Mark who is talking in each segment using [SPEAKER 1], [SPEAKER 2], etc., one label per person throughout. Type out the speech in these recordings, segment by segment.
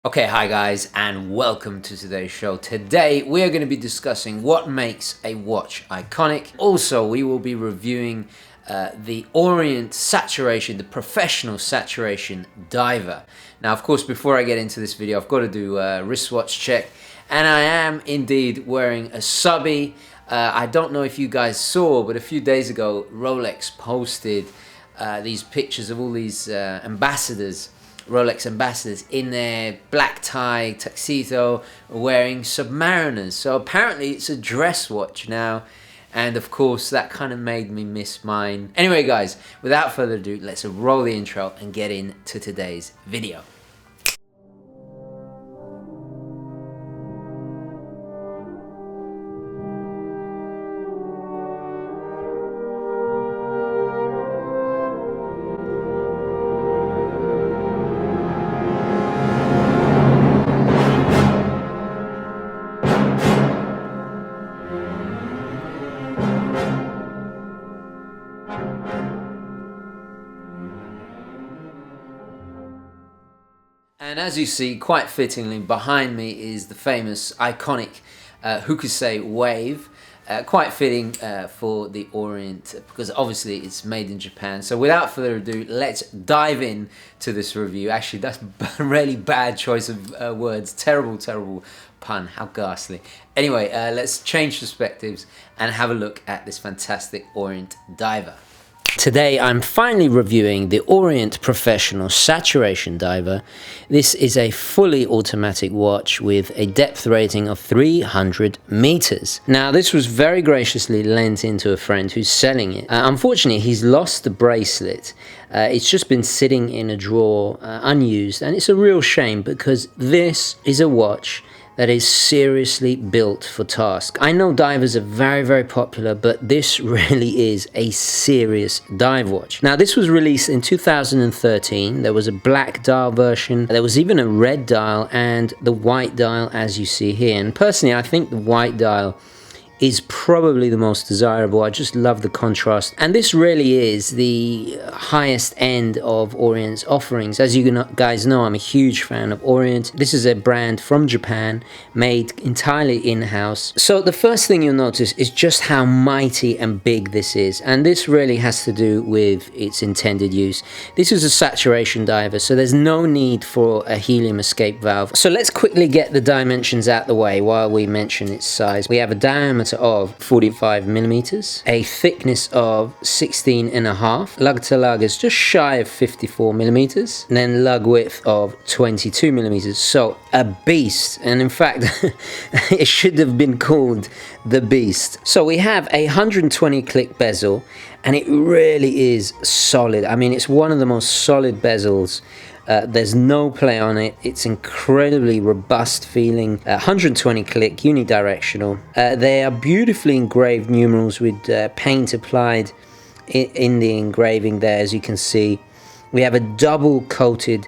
[SPEAKER 1] Okay, hi guys, and welcome to today's show. Today we are going to be discussing what makes a watch iconic. Also, we will be reviewing the Orient saturation, the professional saturation diver. Now, of course, before I get into this video, I've got to do a wristwatch check, and I am indeed wearing a subby. I don't know if you guys saw, but a few days ago, Rolex posted these pictures of all these Rolex ambassadors in their black tie tuxedo wearing Submariners. So apparently it's a dress watch now, and of course that kind of made me miss mine. Anyway guys, without further ado, let's roll the intro and get into today's video. And as you see, quite fittingly, behind me is the famous, iconic, who could say, wave. Quite fitting for the Orient, because obviously it's made in Japan. So without further ado, let's dive in to this review. Actually, that's a really bad choice of words. Terrible pun. How ghastly. Anyway, let's change perspectives and have a look at this fantastic Orient diver. Today I'm finally reviewing the Orient Professional Saturation Diver. This is a fully automatic watch with a depth rating of 300 meters. Now this was very graciously lent in to a friend who's selling it. Unfortunately he's lost the bracelet. It's just been sitting in a drawer unused, and it's a real shame because this is a watch that is seriously built for task. I know divers are very popular, but this really is a serious dive watch. Now this was released in 2013. There was a black dial version, there was even a red dial and the white dial as you see here. And personally I think the white dial is probably the most desirable. I just love the contrast, and this really is the highest end of Orient's offerings. As you guys know, I'm a huge fan of Orient. This is a brand from Japan, made entirely in-house. So the first thing you'll notice is just how mighty and big this is, and this really has to do with its intended use. This is a saturation diver, so there's no need for a helium escape valve. So let's quickly get the dimensions out the way while we mention its size. We have a diameter of 45 millimeters, a thickness of 16.5, lug to lug is just shy of 54 millimeters, and then lug width of 22 millimeters. So a beast, and in fact it should have been called the Beast. So we have a 120 click bezel, and it really is solid. I mean, it's one of the most solid bezels. There's no play on it. It's incredibly robust feeling. 120 click, unidirectional. They are beautifully engraved numerals with paint applied in the engraving there, as you can see. We have a double coated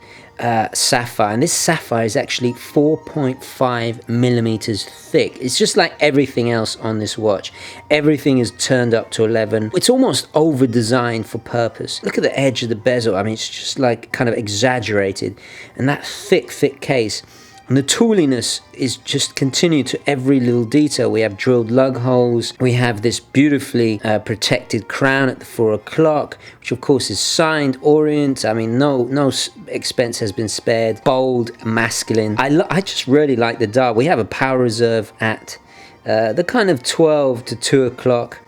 [SPEAKER 1] sapphire, and this sapphire is actually 4.5 millimeters thick. It's just like everything else on this watch. Everything is turned up to 11. It's almost over designed for purpose. Look at the edge of the bezel. I mean, it's just like kind of exaggerated, and that thick case. And the tooliness is just continued to every little detail. We have drilled lug holes. We have this beautifully protected crown at the 4 o'clock, which of course is signed Orient. I mean, no expense has been spared. Bold, masculine. I just really like the dial. We have a power reserve at the kind of 12 to 2 o'clock.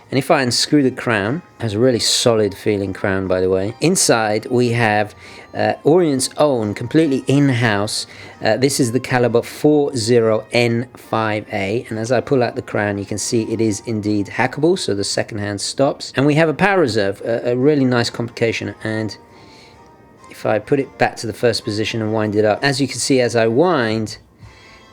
[SPEAKER 1] And if I unscrew the crown, it has a really solid feeling crown, by the way. Inside we have Orient's own, completely in-house. This is the caliber 40N5A, and as I pull out the crown you can see it is indeed hackable, so the second hand stops. And we have a power reserve, a really nice complication, and if I put it back to the first position and wind it up, as you can see as I wind,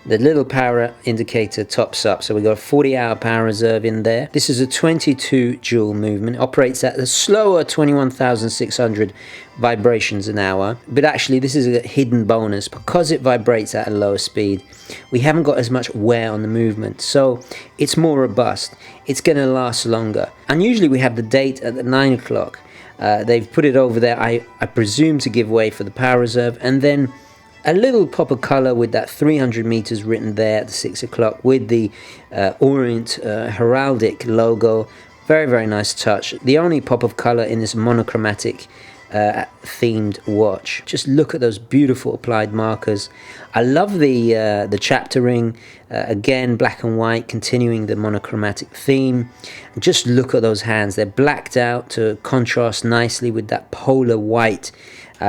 [SPEAKER 1] the little power indicator tops up, so we got a 40-hour power reserve in there. This is a 22 joule movement, operates at a slower 21,600 vibrations an hour, but actually this is a hidden bonus. Because it vibrates at a lower speed, we haven't got as much wear on the movement, so it's more robust. It's going to last longer. And usually we have the date at the 9 o'clock. They've put it over there, I presume, to give way for the power reserve, and then A little pop of color with that 300 meters written there at the 6 o'clock with the Orient heraldic logo. Very, very nice touch. The only pop of color in this monochromatic themed watch. Just look at those beautiful applied markers. I love the chapter ring, again black and white, continuing the monochromatic theme. Just look at those hands. They're blacked out to contrast nicely with that polar white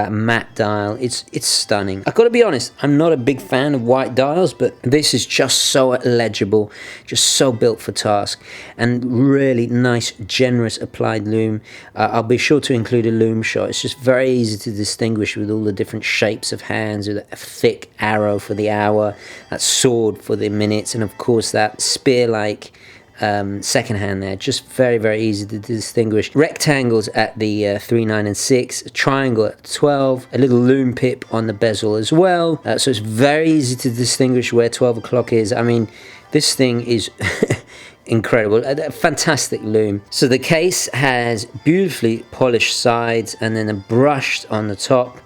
[SPEAKER 1] matte dial. It's stunning. I've got to be honest, I'm not a big fan of white dials, but this is just so legible, just so built for task, and really nice generous applied lume. I'll be sure to include a lume shot. It's just very easy to distinguish with all the different shapes of hands, with a thick arrow for the hour, that sword for the minutes, and of course that spear like second hand there. Just very, very easy to distinguish. Rectangles at the 3, 9 and 6, a triangle at 12, a little lume pip on the bezel as well, so it's very easy to distinguish where 12 o'clock is. I mean, this thing is incredible. A fantastic lume. So the case has beautifully polished sides and then a brushed on the top.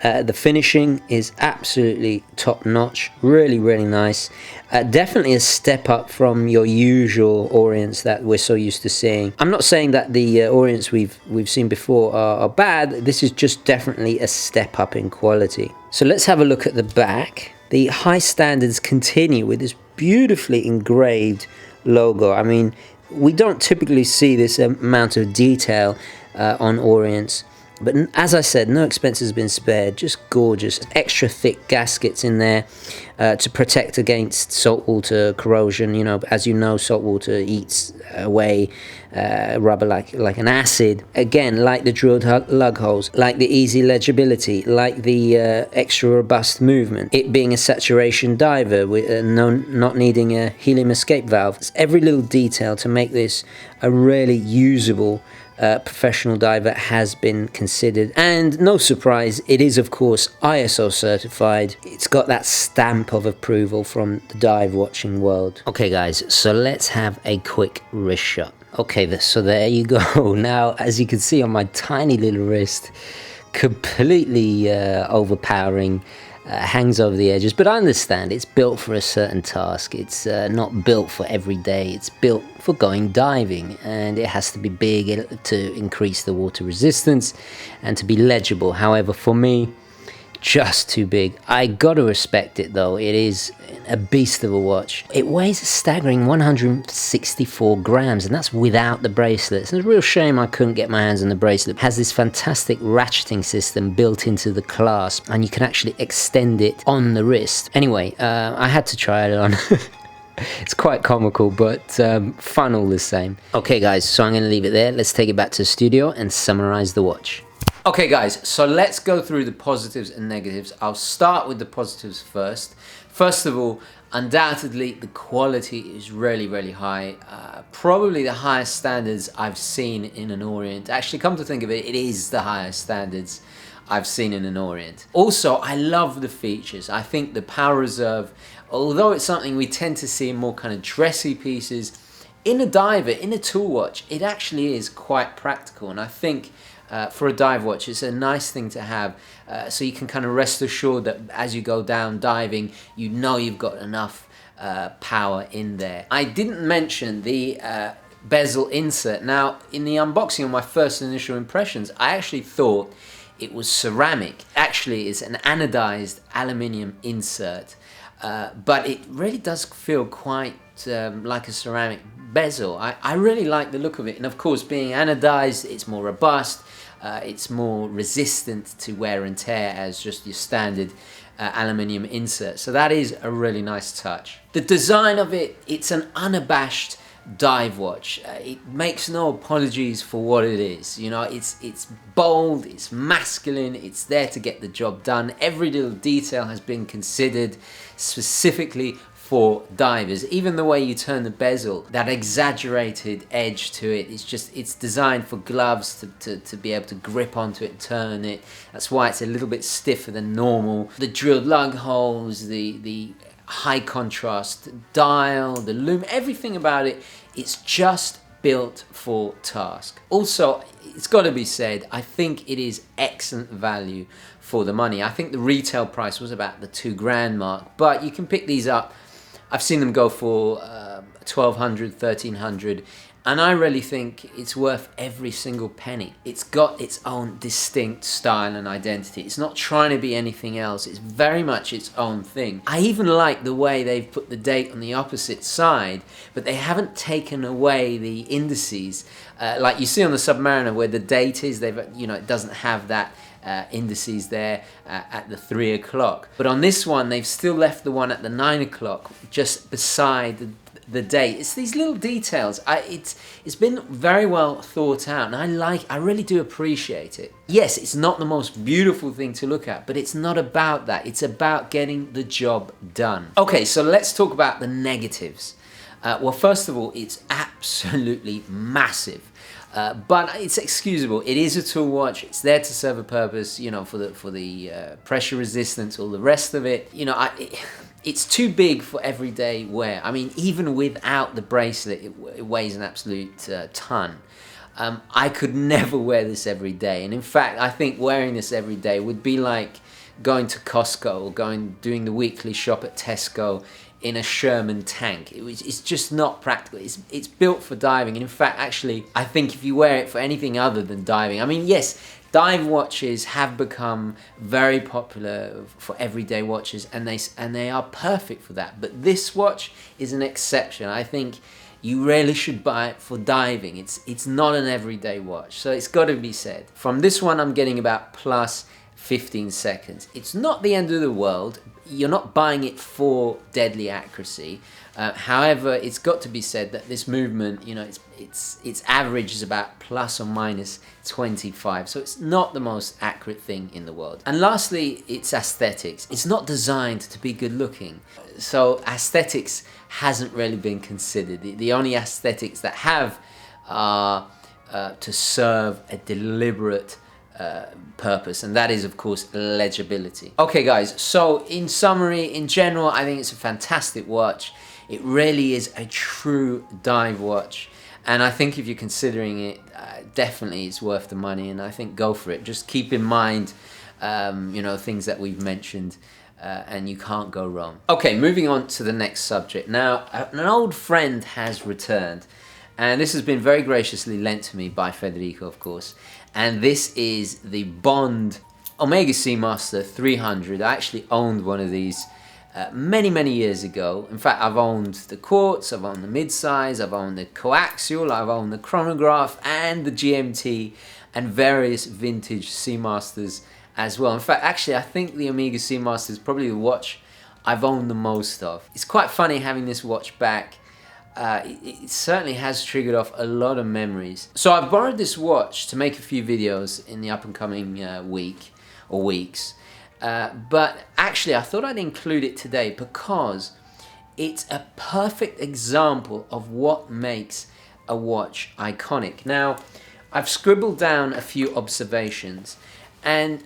[SPEAKER 1] The finishing is absolutely top notch, really, really nice. Definitely a step up from your usual Orients that we're so used to seeing. I'm not saying that the Orients we've seen before are bad. This is just definitely a step up in quality. So let's have a look at the back. The high standards continue with this beautifully engraved logo. I mean, we don't typically see this amount of detail on Orients. But as I said, no expense has been spared. Just gorgeous. Extra thick gaskets in there to protect against saltwater corrosion. You know, as you know, saltwater eats away rubber like an acid. Again, like the drilled lug holes, like the easy legibility, like the extra robust movement. It being a saturation diver with not needing a helium escape valve. It's every little detail to make this a really usable professional diver has been considered, and no surprise, it is of course ISO certified. It's got that stamp of approval from the dive watching world. Okay guys, so let's have a quick wrist shot. Okay, so there you go. Now, as you can see on my tiny little wrist, completely overpowering, hangs over the edges, but I understand it's built for a certain task. It's not built for every day. It's built for going diving, and it has to be big to increase the water resistance and to be legible. However, for me, just too big. I gotta respect it though. It is a beast of a watch. It weighs a staggering 164 grams, and that's without the bracelets. It's a real shame I couldn't get my hands on the bracelet. It has this fantastic ratcheting system built into the clasp, and you can actually extend it on the wrist. Anyway, I had to try it on. It's quite comical, but fun all the same. Okay guys, so I'm gonna leave it there. Let's take it back to the studio and summarize the watch. Okay guys, so let's go through the positives and negatives. I'll start with the positives first. First of all, undoubtedly the quality is really, really high. Probably the highest standards I've seen in an Orient. Actually, come to think of it, it is the highest standards I've seen in an Orient. Also, I love the features. I think the power reserve, although it's something we tend to see in more kind of dressy pieces, in a diver, in a tool watch, it actually is quite practical. And I think for a dive watch, it's a nice thing to have, so you can kind of rest assured that as you go down diving, you know you've got enough power in there. I didn't mention the bezel insert. Now, in the unboxing of my first initial impressions, I actually thought it was ceramic. Actually, it's an anodized aluminium insert, but it really does feel quite like a ceramic bezel. I really like the look of it, and of course, being anodized, it's more robust. It's more resistant to wear and tear as just your standard aluminium insert. So that is a really nice touch. The design of it, it's an unabashed dive watch. It makes no apologies for what it is. You know, it's bold, it's masculine, it's there to get the job done. Every little detail has been considered specifically for divers. Even the way you turn the bezel, that exaggerated edge to it, it's designed for gloves to be able to grip onto it and turn it. That's why it's a little bit stiffer than normal. The drilled lug holes, the high contrast dial, the lume, everything about it, it's just built for task. Also, it's got to be said, I think it is excellent value for the money. I think the retail price was about the £2,000 mark, but you can pick these up. I've seen them go for 1,200, 1,300, and I really think it's worth every single penny. It's got its own distinct style and identity. It's not trying to be anything else. It's very much its own thing. I even like the way they've put the date on the opposite side, but they haven't taken away the indices. Like you see on the Submariner where the date is, it doesn't have that indices there at the 3 o'clock. But on this one, they've still left the one at the 9 o'clock just beside the date. It's these little details. It's been very well thought out, and I really do appreciate it. Yes, it's not the most beautiful thing to look at, but it's not about that. It's about getting the job done. Okay, so let's talk about the negatives. Well, first of all, it's absolutely massive. But it's excusable. It is a tool watch. It's there to serve a purpose, for the pressure resistance, all the rest of it. It's too big for everyday wear. I mean, even without the bracelet, it weighs an absolute ton. I could never wear this every day, and in fact, I think wearing this every day would be like going to Costco or doing the weekly shop at Tesco in a Sherman tank. It's just not practical. It's built for diving, and in fact, actually, I think if you wear it for anything other than diving, I mean, yes, dive watches have become very popular for everyday watches, and they are perfect for that. But this watch is an exception. I think you really should buy it for diving. It's not an everyday watch, so it's got to be said. From this one, I'm getting about plus 15 seconds. It's not the end of the world. You're not buying it for deadly accuracy. However, it's got to be said that this movement, its average is about plus or minus 25. So it's not the most accurate thing in the world. And lastly, it's aesthetics. It's not designed to be good looking. So aesthetics hasn't really been considered. The only aesthetics that have are to serve a deliberate purpose, and that is of course legibility. Okay guys, so in summary, in general, I think it's a fantastic watch. It really is a true dive watch, and I think if you're considering it, definitely it's worth the money, and I think go for it. Just keep in mind things that we've mentioned, and you can't go wrong. Okay, moving on to the next subject. Now, an old friend has returned, and this has been very graciously lent to me by Federico, of course. And this is the Bond Omega Seamaster 300. I actually owned one of these many years ago. In fact, I've owned the quartz, I've owned the mid-size, I've owned the coaxial, I've owned the chronograph and the GMT and various vintage Seamasters as well. In fact, actually, I think the Omega Seamaster is probably the watch I've owned the most of. It's quite funny having this watch back. It certainly has triggered off a lot of memories. So I've borrowed this watch to make a few videos in the up and coming week or weeks. But actually I thought I'd include it today because it's a perfect example of what makes a watch iconic. Now, I've scribbled down a few observations, and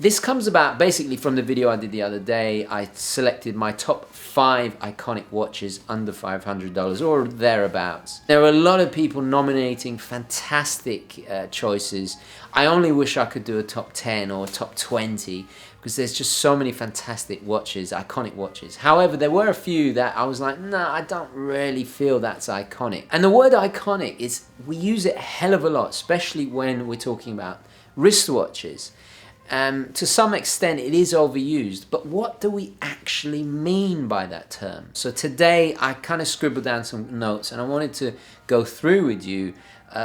[SPEAKER 1] this comes about basically from the video I did the other day. I selected my top 5 iconic watches under $500 or thereabouts. There are a lot of people nominating fantastic choices. I only wish I could do a top 10 or a top 20 because there's just so many fantastic watches, iconic watches. However, there were a few that I was like, no, I don't really feel that's iconic. And the word iconic is, we use it a hell of a lot, especially when we're talking about wristwatches. To some extent it is overused, but what do we actually mean by that term? So today I kind of scribbled down some notes, and I wanted to go through with you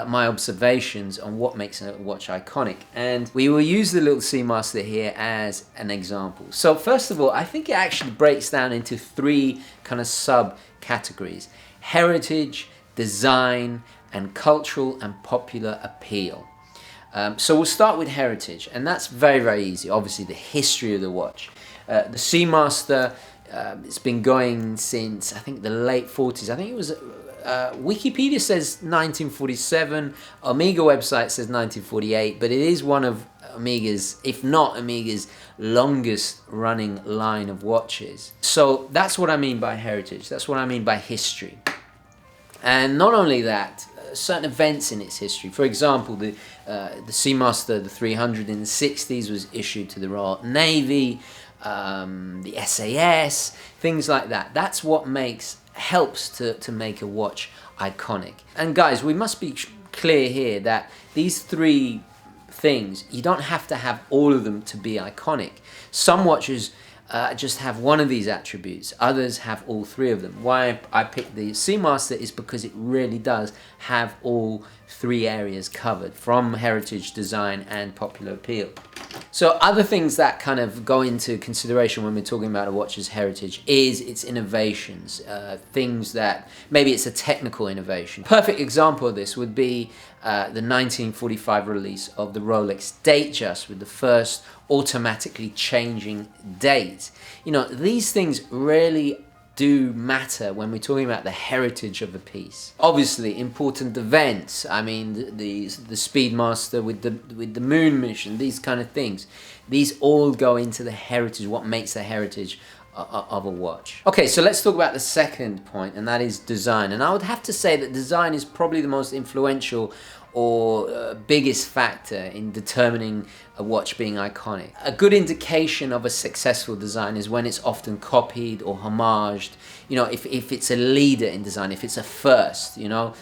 [SPEAKER 1] my observations on what makes a watch iconic, and we will use the little Seamaster here as an example. So first of all, I think it actually breaks down into 3 kind of sub-categories: heritage, design, and cultural and popular appeal. So we'll start with heritage, and that's very easy. Obviously, the history of the watch. The Seamaster, it's been going since, I think, the late 40s. I think it was, Wikipedia says 1947, Omega website says 1948, but it is one of Omega's, if not Omega's, longest running line of watches. So that's what I mean by heritage. That's what I mean by history. And not only that, certain events in its history. For example, the Seamaster, the 300 in the 60s was issued to the Royal Navy, the SAS, things like that. That's what helps to make a watch iconic. And guys, we must be clear here that these three things, you don't have to have all of them to be iconic. Some watches just have one of these attributes, others have all three of them. Why I picked the Seamaster is because it really does have all three areas covered, from heritage, design and popular appeal. So other things that kind of go into consideration when we're talking about a watch's heritage is its innovations, things that maybe it's a technical innovation. Perfect example of this would be the 1945 release of the Rolex Datejust with the first automatically changing date. You know, these things really do matter when we're talking about the heritage of a piece. Obviously, important events. I mean, the Speedmaster with the moon mission, these kind of things. These all go into the heritage, what makes the heritage of a watch. Okay, so let's talk about the second point, and that is design. And I would have to say that design is probably the most influential or biggest factor in determining a watch being iconic. A good indication of a successful design is when it's often copied or homaged, you know, if it's a leader in design, if it's a first, you know.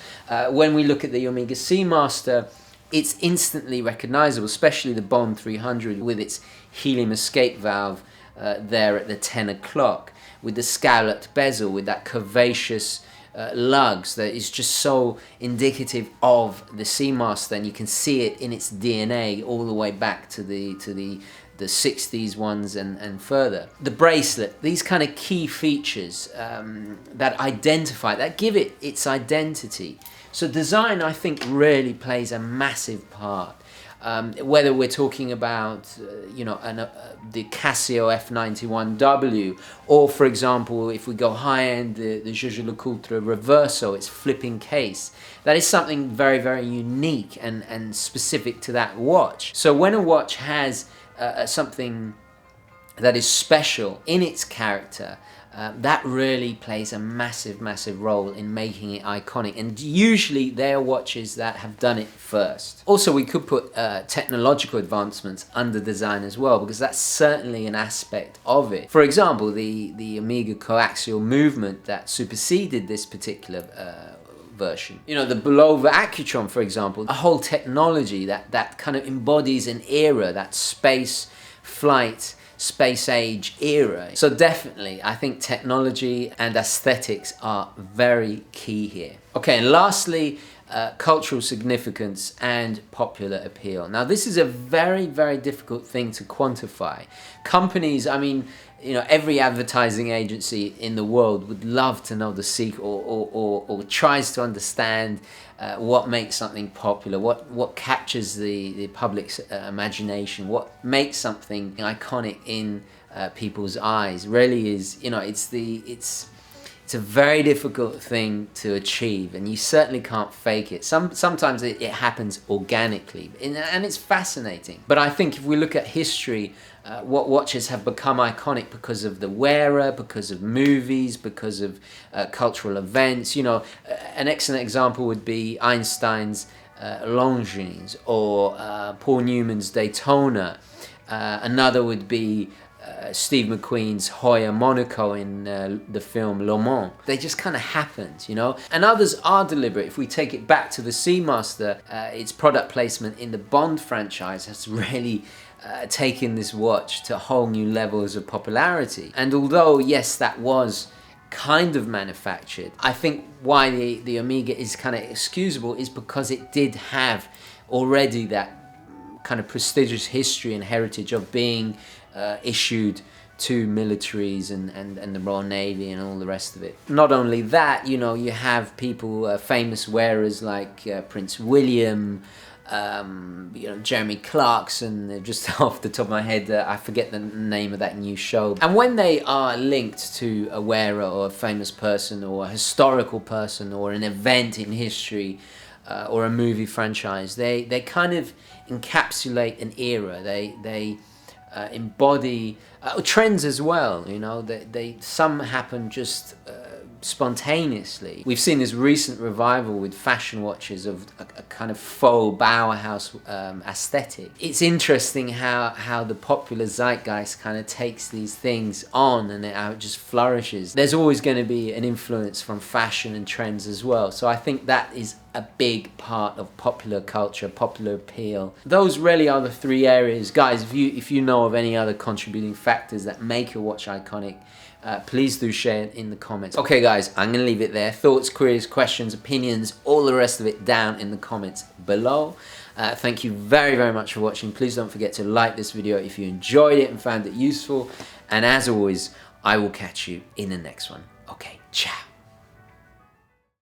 [SPEAKER 1] When we look at the Omega Seamaster, it's instantly recognizable, especially the Bond 300 with its helium escape valve there at the 10 o'clock, with the scalloped bezel, with that curvaceous lugs that is just so indicative of the Seamaster, and you can see it in its DNA all the way back to the 60s ones and further. The bracelet, these kind of key features that identify, that give it its identity. So design, I think, really plays a massive part. Whether we're talking about, you know, the Casio F91W, or for example, if we go high-end, the Jaeger-LeCoultre Reverso, its flipping case, that is something very, very unique and specific to that watch. So when a watch has something that is special in its character, that really plays a massive role in making it iconic, and usually they are watches that have done it first. Also, we could put technological advancements under design as well, because that's certainly an aspect of it. For example, the Omega coaxial movement that superseded this particular version. You know, the Bulova Accutron, for example, a whole technology that kind of embodies an era, that space flight, space age era. So definitely, I think technology and aesthetics are very key here. Okay, and lastly, cultural significance and popular appeal. Now, this is a very, very difficult thing to quantify. Companies, I mean, you know, every advertising agency in the world would love to know the secret, or tries to understand what makes something popular, what captures the public's imagination, what makes something iconic in people's eyes. Really is, you know, it's a very difficult thing to achieve, and you certainly can't fake it. Sometimes it happens organically, and it's fascinating. But I think if we look at history, what watches have become iconic because of the wearer, because of movies, because of cultural events. You know, an excellent example would be Einstein's Longines, or Paul Newman's Daytona. Another would be Steve McQueen's Hoya Monaco in the film Le Mans. They just kind of happened, you know. And others are deliberate. If we take it back to the Seamaster, its product placement in the Bond franchise has really taken this watch to whole new levels of popularity. And although, yes, that was kind of manufactured, I think why the Omega is kind of excusable is because it did have already that kind of prestigious history and heritage of being issued to militaries and the Royal Navy and all the rest of it. Not only that, you know, you have people, famous wearers like Prince William, you know, Jeremy Clarkson, just off the top of my head, I forget the name of that new show. And when they are linked to a wearer or a famous person or a historical person or an event in history or a movie franchise, they kind of encapsulate an era. They embody trends as well. You know, some happen just spontaneously. We've seen this recent revival with fashion watches of a kind of faux Bauhaus aesthetic. It's interesting how the popular zeitgeist kind of takes these things on and how it just flourishes. There's always going to be an influence from fashion and trends as well. So I think that is a big part of popular culture, popular appeal. Those really are the three areas. Guys, if you know of any other contributing factors that make your watch iconic, please do share it in the comments. Okay guys, I'm gonna leave it there. Thoughts, queries, questions, opinions, all the rest of it down in the comments below. Thank you very, very much for watching. Please don't forget to like this video if you enjoyed it and found it useful. And as always, I will catch you in the next one. Okay, ciao.